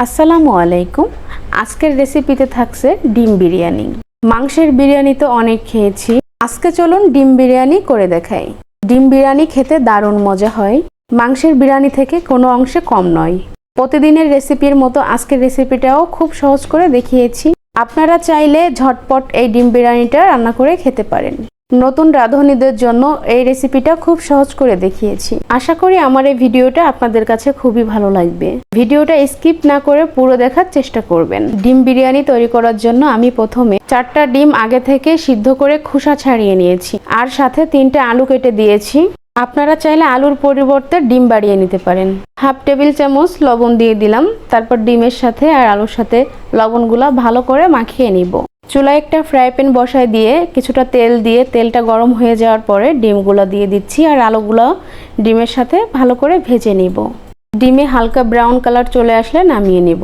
আসসালামু আলাইকুম। আজকের রেসিপিতে থাকছে ডিম বিরিয়ানি। মাংসের বিরিয়ানি তো অনেক খেয়েছি, আজকে চলুন ডিম বিরিয়ানি করে দেখাই। ডিম বিরিয়ানি খেতে দারুণ মজা হয়, মাংসের বিরিয়ানি থেকে কোনো অংশে কম নয়। প্রতিদিনের রেসিপির মতো আজকের রেসিপিটাও খুব সহজ করে দেখিয়েছি। আপনারা চাইলে ঝটপট এই ডিম বিরিয়ানিটা রান্না করে খেতে পারেন। নতুন রাঁধুনিদের জন্য এই রেসিপিটা খুব সহজ করে দেখিয়েছি। আশা করি আমার এই ভিডিওটা আপনাদের কাছে খুবই ভালো লাগবে। ভিডিওটা স্কিপ না করে পুরো দেখার চেষ্টা করবেন। ডিম বিরিয়ানি তৈরি করার জন্য আমি প্রথমে 4টা ডিম আগে থেকে সিদ্ধ করে খোসা ছাড়িয়ে নিয়েছি, আর সাথে 3টে আলু কেটে দিয়েছি। আপনারা চাইলে আলুর পরিবর্তে ডিম বাড়িয়ে নিতে পারেন। হাফ টেবিল চামচ লবণ দিয়ে দিলাম, তারপর ডিমের সাথে আর আলুর সাথে লবণগুলো ভালো করে মাখিয়ে নিব। চুলায় একটা ফ্রাই প্যান বসায় দিয়ে কিছুটা তেল দিয়ে তেলটা গরম হয়ে যাওয়ার পরে ডিমগুলো দিয়ে দিচ্ছি, আর আলুগুলো ডিমের সাথে ভালো করে ভেজে নিব। ডিমে হালকা ব্রাউন কালার চলে আসলে নামিয়ে নিব।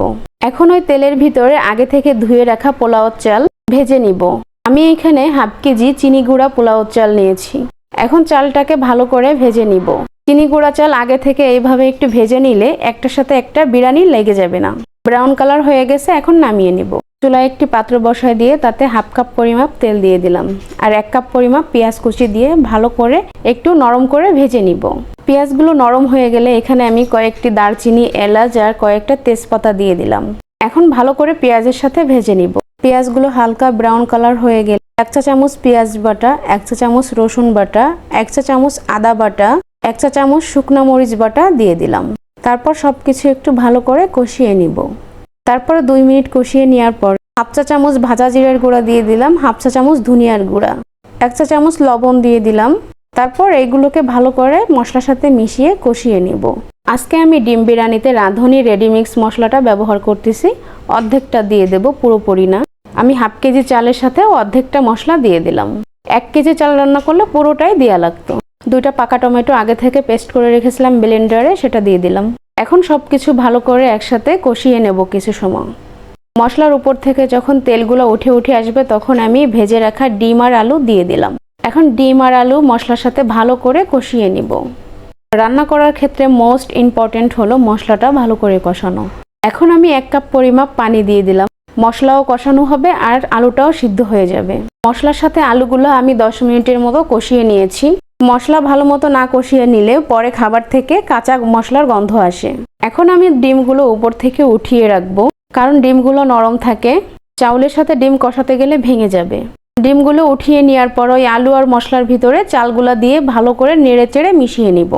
এখন ওই তেলের ভিতরে আগে থেকে ধুয়ে রাখা পোলাও চাল ভেজে নিব। আমি এখানে হাফ কেজি চিনি গুঁড়া পোলাও চাল নিয়েছি। এখন চালটাকে ভালো করে ভেজে নিব। চিনি গুঁড়া চাল আগে থেকে এইভাবে একটু ভেজে নিলে একটার সাথে একটা বিরিয়ানি লেগে যাবে না। ব্রাউন কালার হয়ে গেছে, এখন নামিয়ে নিব। চুলায় একটি পাত্র বসায় দিয়ে তাতে হাফ কাপ পরিমাপ তেল দিয়ে দিলাম, আর 1 কাপ পরিমাপ পেঁয়াজ কুচি দিয়ে ভালো করে একটু নরম করে ভেজে নিব। পেঁয়াজগুলো নরম হয়ে গেলে এখানে আমি কয়েকটি দারচিনি, এলাচ আর কয়েকটা তেজপাতা দিয়ে দিলাম। এখন ভালো করে পেঁয়াজের সাথে ভেজে নিব। পেঁয়াজগুলো হালকা ব্রাউন কালার হয়ে গেলে 1 চা চামচ পেঁয়াজ বাটা, 1 চা চামচ রসুন বাটা, 1 চা চামচ আদা বাটা, 1 চা চামচ শুকনো মরিচ বাটা দিয়ে দিলাম। তারপর সবকিছু একটু ভালো করে কষিয়ে নিব। তারপর 2 মিনিট কষিয়ে নেওয়ার পর হাফ চা চামচ ভাজা জিরার গুঁড়া দিয়ে দিলাম, হাফ চা চামচ ধনিয়ার গুঁড়া, 1 চা চামচ লবণ দিয়ে দিলাম। তারপর এইগুলোকে ভালো করে মশলার সাথে মিশিয়ে কষিয়ে নিব। আজকে আমি ডিম বিরিয়ানিতে রাঁধুনি রেডিমিক্স মশলাটা ব্যবহার করতেছি। অর্ধেকটা দিয়ে দেব, পুরোপুরি না। আমি হাফ কেজি চালের সাথে অর্ধেকটা মশলা দিয়ে দিলাম। 1 কেজি চাল রান্না করলে পুরোটাই দেওয়া লাগতো। 2টা পাকা টমেটো আগে থেকে পেস্ট করে রেখেছিলাম ব্লেন্ডারে, সেটা দিয়ে দিলাম। এখন সবকিছু ভালো করে একসাথে কষিয়ে নেব কিছু সময়। মশলার উপর থেকে যখন তেলগুলো উঠে আসবে তখন আমি ভেজে রাখা ডিম আর আলু দিয়ে দিলাম। এখন ডিম আর আলু মশলার সাথে ভালো করে কষিয়ে নিব। রান্না করার ক্ষেত্রে মোস্ট ইম্পর্টেন্ট হলো মশলাটা ভালো করে কষানো। এখন আমি 1 কাপ পরিমাপ পানি দিয়ে দিলাম। মশলাও কষানো হবে আর আলুটাও সিদ্ধ হয়ে যাবে। মশলার সাথে আলুগুলো আমি 10 মিনিটের মতো কষিয়ে নিয়েছি। মশলা ভালো মতো না কষিয়ে নিলে পরে খাবার থেকে কাঁচা মশলার গন্ধ আসে। এখন আমি ডিমগুলো উপর থেকে উঠিয়ে রাখবো, কারণ ডিমগুলো নরম থাকে। চাউলের সাথে ডিম কষাতে গেলে ভেঙে যাবে। ডিমগুলো উঠিয়ে নেওয়ার পর ওই আলু আর মশলার ভিতরে চালগুলা দিয়ে ভালো করে নেড়ে চেড়ে মিশিয়ে নিব।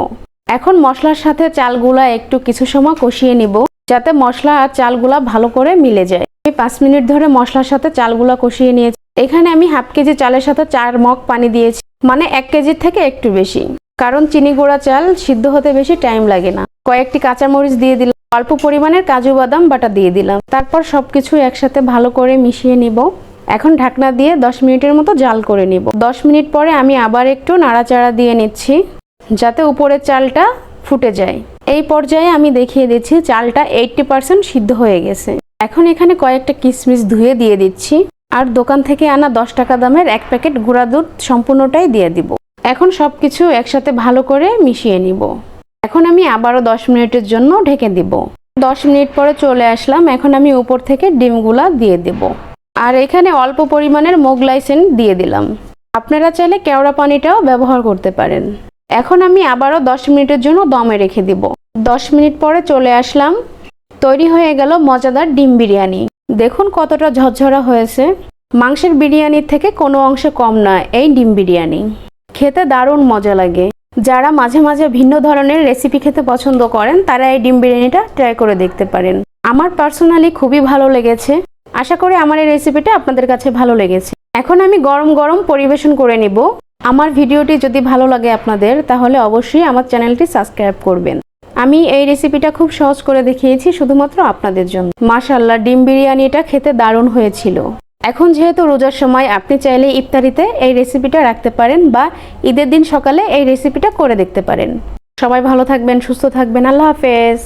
এখন মশলার সাথে চালগুলা একটু কিছু সময় কষিয়ে নিব, যাতে মশলা আর চালগুলা ভালো করে মিলে যায়। আমি 5 মিনিট ধরে মশলার সাথে চালগুলা কষিয়ে নিয়েছি। এখানে আমি হাফ কেজি চালের সাথে 4 মগ পানি দিয়েছি, মানে 1 কেজির থেকে একটু বেশি, কারণ চিনি গুঁড়া চাল সিদ্ধ হতে বেশি টাইম লাগে না। কয়েকটি কাঁচামরিচ দিয়ে দিলাম, অল্প পরিমাণের কাজু বাদাম বাটা দিয়ে দিলাম। তারপর সবকিছু একসাথে ভালো করে মিশিয়ে নিব। এখন ঢাকনা দিয়ে 10 মিনিটের মতো জাল করে নিব। 10 মিনিট পরে আমি আবার একটু নাড়াচাড়া দিয়ে নিচ্ছি, যাতে উপরের চালটা ফুটে যায়। এই পর্যায়ে আমি দেখিয়ে দিচ্ছি চালটা 80% সিদ্ধ হয়ে গেছে। এখন এখানে কয়েকটা কিশমিশ ধুয়ে দিয়ে দিচ্ছি, আর দোকান থেকে আনা 10 টাকা দামের 1 প্যাকেট গুঁড়া দুধ সম্পূর্ণটাই দিয়ে দিব। এখন সবকিছু একসাথে ভালো করে মিশিয়ে নিব। এখন আমি আবারও 10 মিনিটের জন্য ঢেকে দিব। 10 মিনিট পরে চলে আসলাম। এখন আমি উপর থেকে ডিমগুলা দিয়ে দেব, আর এখানে অল্প পরিমাণের মোগলাই সেন্ট দিয়ে দিলাম। আপনারা চাইলে কেওড়া পানিটাও ব্যবহার করতে পারেন। এখন আমি আবারও 10 মিনিটের জন্য দমে রেখে দিব। 10 মিনিট পরে চলে আসলাম। তৈরি হয়ে গেল মজাদার ডিম বিরিয়ানি। দেখুন কতটা ঝরঝরা হয়েছে। মাংসের বিরিয়ানির থেকে কোনো অংশে কম নয় এই ডিম বিরিয়ানি। খেতে দারুণ মজা লাগে। যারা মাঝে মাঝে ভিন্ন ধরনের রেসিপি খেতে পছন্দ করেন তারা এই ডিম বিরিয়ানিটা ট্রাই করে দেখতে পারেন। আমার পার্সোনালি খুবই ভালো লেগেছে। আশা করি আমার এই রেসিপিটা আপনাদের কাছে ভালো লেগেছে। এখন আমি গরম গরম পরিবেশন করে নিব। আমার ভিডিওটি যদি ভালো লাগে আপনাদের, তাহলে অবশ্যই আমার চ্যানেলটি সাবস্ক্রাইব করবেন। আমি এই রেসিপিটা খুব সহজ করে দেখিয়েছি শুধুমাত্র আপনাদের জন্য। মাশাআল্লাহ, ডিম বিরিয়ানিটা খেতে দারুণ হয়েছিল। এখন যেহেতু রোজার সময়, আপনি চাইলে ইফতারিতে এই রেসিপিটা রাখতে পারেন, বা ঈদের দিন সকালে এই রেসিপিটা করে দেখতে পারেন। সবাই ভালো থাকবেন, সুস্থ থাকবেন। আল্লাহ হাফেজ।